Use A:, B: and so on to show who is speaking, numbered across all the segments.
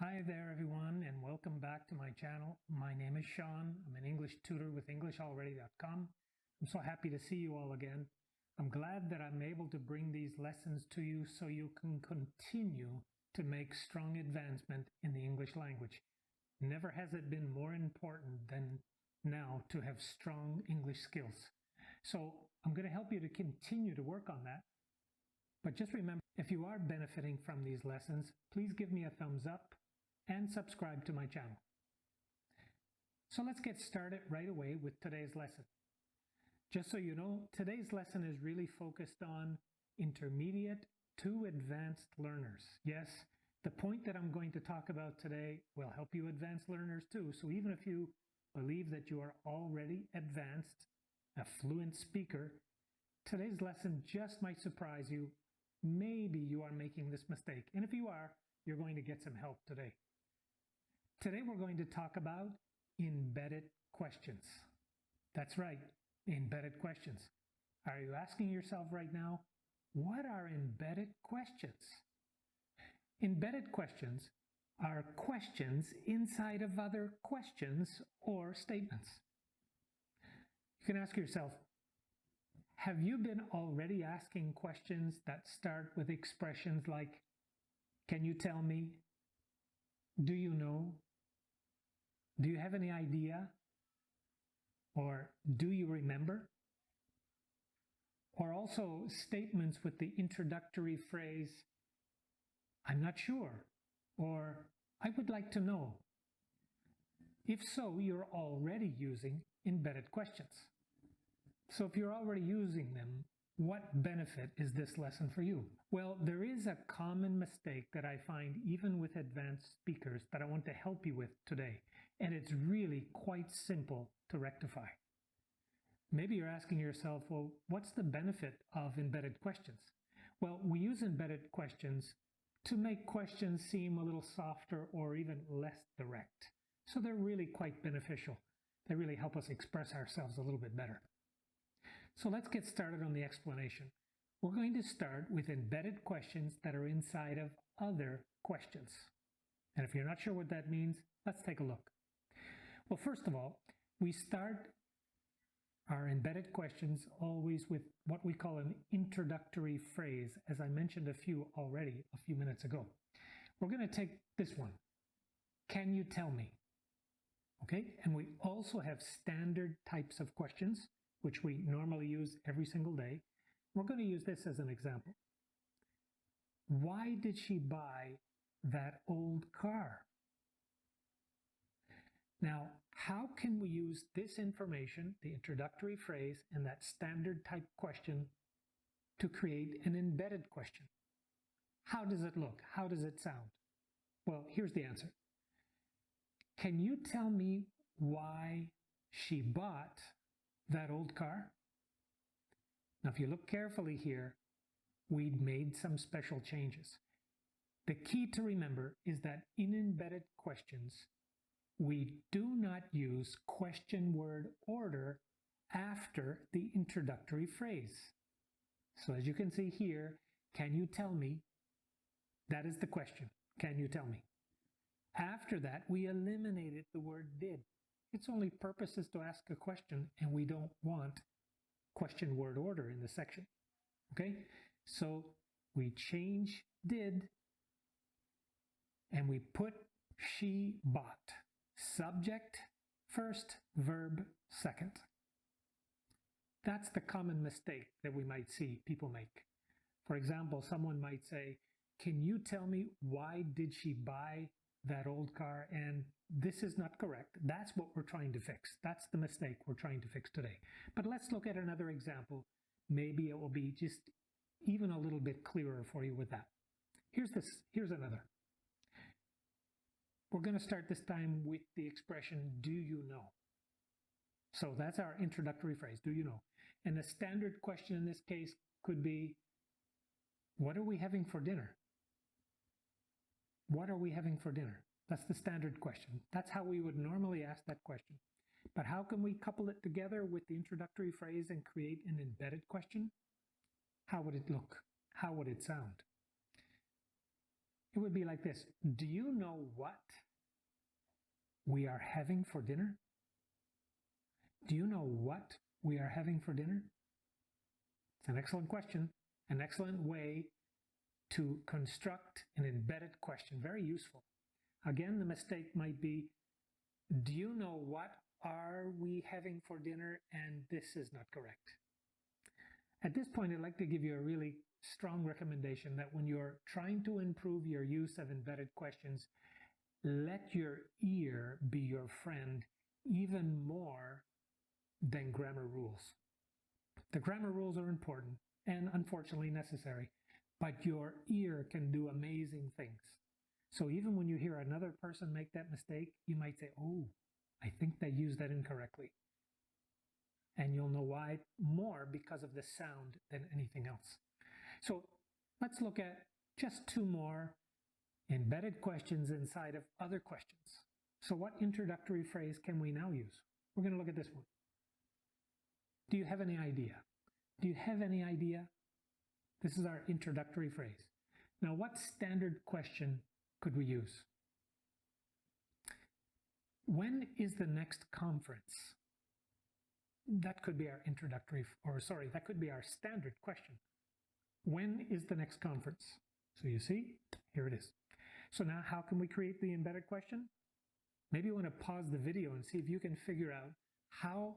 A: Hi there everyone, and welcome back to my channel. My name is Sean. I'm an English tutor with EnglishAlready.com. I'm so happy to see you all again. I'm glad that I'm able to bring these lessons to you so you can continue to make strong advancement in the English language. Never has it been more important than now to have strong English skills. So I'm going to help you to continue to work on that. But just remember, if you are benefiting from these lessons, please give me a thumbs up and subscribe to my channel. So let's get started right away with today's lesson. Just so you know, today's lesson is really focused on intermediate to advanced learners. Yes, the point that I'm going to talk about today will help you advanced learners too. So even if you believe that you are already advanced, a fluent speaker, today's lesson just might surprise you. Maybe you are making this mistake. And if you are, you're going to get some help today. Today we're going to talk about embedded questions. That's right, embedded questions. Are you asking yourself right now, what are embedded questions? Embedded questions are questions inside of other questions or statements. You can ask yourself, have you been already asking questions that start with expressions like, can you tell me? Do you know? Do you have any idea? Or do you remember? Or also statements with the introductory phrase, I'm not sure, or I would like to know. If so, you're already using embedded questions. So if you're already using them, what benefit is this lesson for you? Well, there is a common mistake that I find even with advanced speakers that I want to help you with today, and it's really quite simple to rectify. Maybe you're asking yourself, well, what's the benefit of embedded questions? Well, we use embedded questions to make questions seem a little softer or even less direct. So they're really quite beneficial. They really help us express ourselves a little bit better. So let's get started on the explanation. We're going to start with embedded questions that are inside of other questions. And if you're not sure what that means, let's take a look. Well, first of all, we start our embedded questions always with what we call an introductory phrase, as I mentioned a few already a few minutes ago. We're going to take this one. Can you tell me? Okay, and we also have standard types of questions, which we normally use every single day. We're going to use this as an example. Why did she buy that old car? Now, how can we use this information, the introductory phrase, and that standard type question to create an embedded question? How does it look? How does it sound? Well, here's the answer. Can you tell me why she bought that old car? Now, if you look carefully here, we'd made some special changes. The key to remember is that in embedded questions, we do not use question word order after the introductory phrase. So as you can see here, can you tell me? That is the question. Can you tell me? After that, we eliminated the word did. Its only purpose is to ask a question, and we don't want question word order in the section. Okay? So we change did, and we put she bought. Subject first, verb second. That's the common mistake that we might see people make. For example, someone might say, can you tell me why did she buy that old car? And this is not correct. That's what we're trying to fix. That's the mistake we're trying to fix today. But let's look at another example. Maybe it will be just even a little bit clearer for you with that. Here's another. We're going to start this time with the expression, do you know? So that's our introductory phrase, do you know? And the standard question in this case could be, what are we having for dinner? What are we having for dinner? That's the standard question. That's how we would normally ask that question. But how can we couple it together with the introductory phrase and create an embedded question? How would it look? How would it sound? It would be like this. Do you know what we are having for dinner? Do you know what we are having for dinner? It's an excellent question, an excellent way to construct an embedded question. Very useful. Again, the mistake might be, do you know what are we having for dinner? And this is not correct. At this point, I'd like to give you a really strong recommendation that when you're trying to improve your use of embedded questions, let your ear be your friend even more than grammar rules. The grammar rules are important and unfortunately necessary, but your ear can do amazing things. So even when you hear another person make that mistake, you might say, oh, I think they used that incorrectly. And you'll know why more because of the sound than anything else. So let's look at just two more embedded questions inside of other questions. So what introductory phrase can we now use? We're going to look at this one. Do you have any idea? Do you have any idea? This is our introductory phrase. Now, what standard question could we use? When is the next conference? That could be our introductory, or sorry, that could be our standard question. When is the next conference? So you see, here it is. So now how can we create the embedded question? Maybe you want to pause the video and see if you can figure out how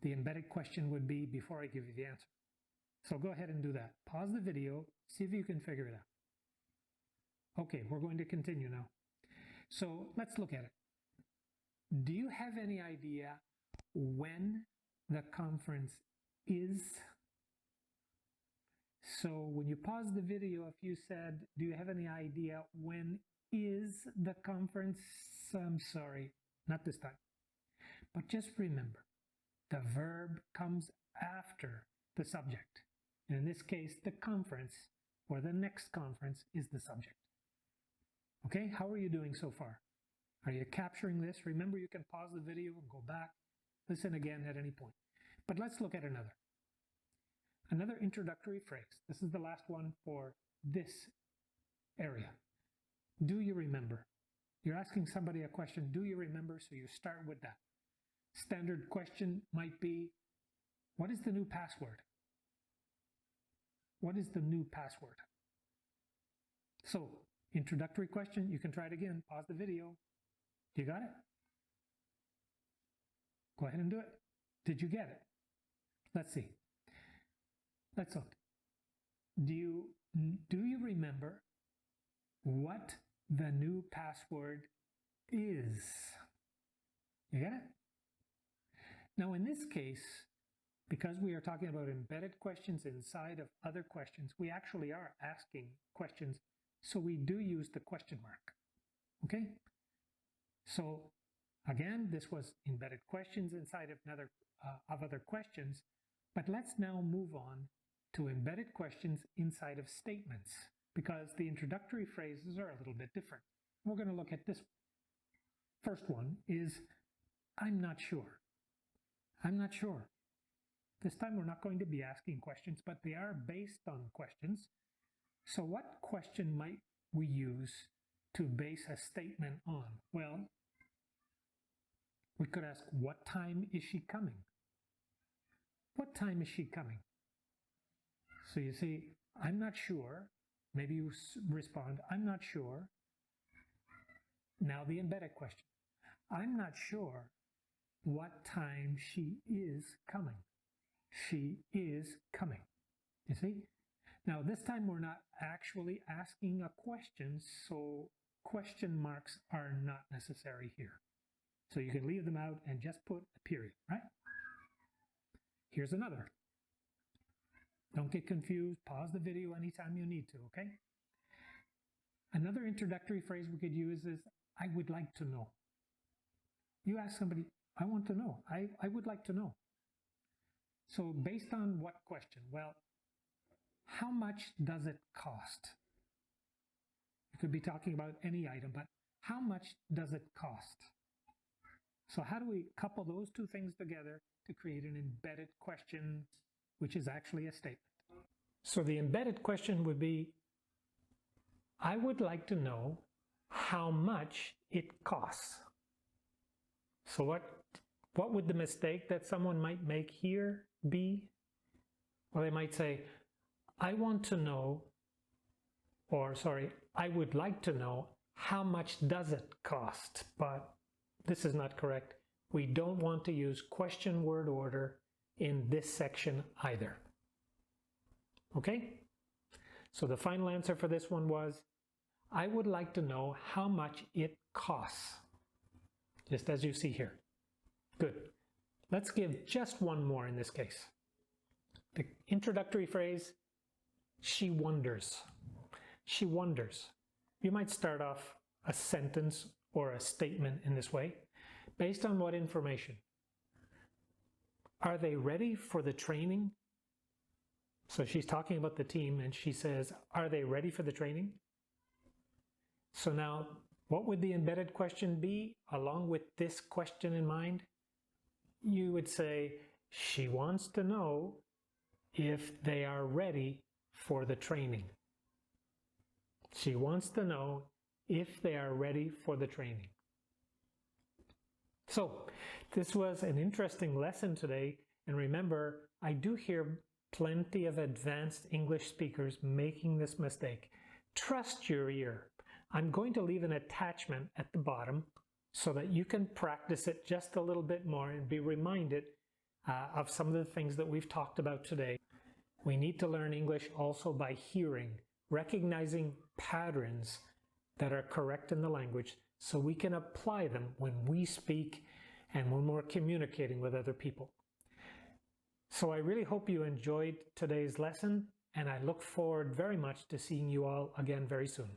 A: the embedded question would be before I give you the answer. So go ahead and do that. Pause the video, see if you can figure it out. Okay, we're going to continue now. So let's look at it. Do you have any idea when the conference is? So when you pause the video, if you said, do you have any idea when is the conference? I'm sorry, not this time. But just remember, the verb comes after the subject. And in this case, the conference or the next conference is the subject. Okay, how are you doing so far? Are you capturing this? Remember, you can pause the video and go back, listen again at any point. But let's look at another. Another introductory phrase. This is the last one for this area. Do you remember? You're asking somebody a question, do you remember? So you start with that. Standard question might be, what is the new password? What is the new password? So, introductory question, you can try it again. Pause the video. You got it? Go ahead and do it. Did you get it? Let's see. Let's look. Do you remember what the new password is? You get it? Now in this case, because we are talking about embedded questions inside of other questions, we actually are asking questions, so we do use the question mark. Okay? So again, this was embedded questions inside of other questions, but let's now move on to embedded questions inside of statements, because the introductory phrases are a little bit different. We're going to look at this. First one is, I'm not sure. I'm not sure. This time we're not going to be asking questions, but they are based on questions. So what question might we use to base a statement on? Well, we could ask, what time is she coming? What time is she coming? So you see, I'm not sure. Maybe you respond, I'm not sure. Now the embedded question. I'm not sure what time she is coming. She is coming. You see? Now this time we're not actually asking a question, so question marks are not necessary here. So you can leave them out and just put a period, right? Here's another. Don't get confused. Pause the video anytime you need to, okay? Another introductory phrase we could use is, I would like to know. You ask somebody, I want to know. I would like to know. So based on what question? Well, how much does it cost? You could be talking about any item, but how much does it cost? So how do we couple those two things together to create an embedded question, which is actually a statement? So the embedded question would be, I would like to know how much it costs. So what would the mistake that someone might make here be? Well, they might say, I want to know, or sorry, I would like to know how much does it cost? But this is not correct. We don't want to use question word order in this section either. Okay? So the final answer for this one was, I would like to know how much it costs. Just as you see here. Good. Let's give just one more in this case. The introductory phrase, she wonders. She wonders. You might start off a sentence or a statement in this way. Based on what information? Are they ready for the training? So she's talking about the team and she says, are they ready for the training? So now, what would the embedded question be along with this question in mind? You would say, she wants to know if they are ready for the training. She wants to know if they are ready for the training. So, this was an interesting lesson today, and remember, I do hear plenty of advanced English speakers making this mistake. Trust your ear. I'm going to leave an attachment at the bottom so that you can practice it just a little bit more and be reminded of some of the things that we've talked about today. We need to learn English also by hearing, recognizing patterns that are correct in the language so we can apply them when we speak and when we're communicating with other people. So I really hope you enjoyed today's lesson, and I look forward very much to seeing you all again very soon.